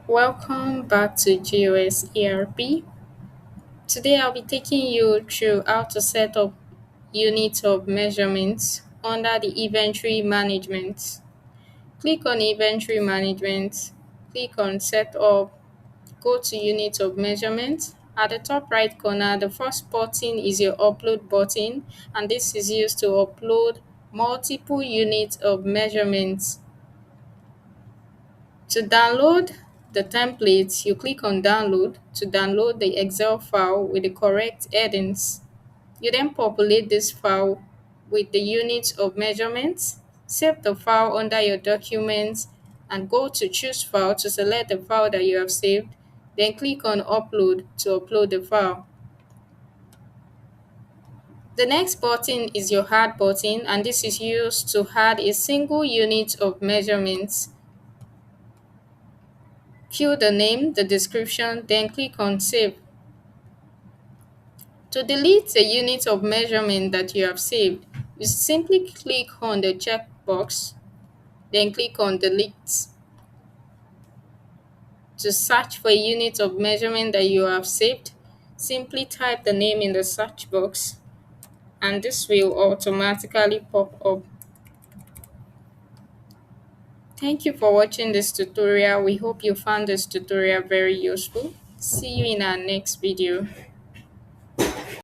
Welcome back to GOS ERP. Today I'll be taking you through how to set up units of measurements under the inventory management. Click on inventory management, click on setup, go to unit of measurement. At the top right corner, the first button is your upload button, and this is used to upload multiple units of measurements. To download the templates, you click on download to download the Excel file with the correct headings. You then populate this file with the units of measurements, save the file under your documents, and go to choose file to select the file that you have saved. Then click on upload to upload the file. The next button is your add button, and this is used to add a single unit of measurements. Fill the name, the description, then click on save. To delete a unit of measurement that you have saved, you simply click on the checkbox, then click on delete. To search for a unit of measurement that you have saved, simply type the name in the search box and this will automatically pop up. Thank you for watching this tutorial. We hope you found this tutorial very useful. See you in our next video.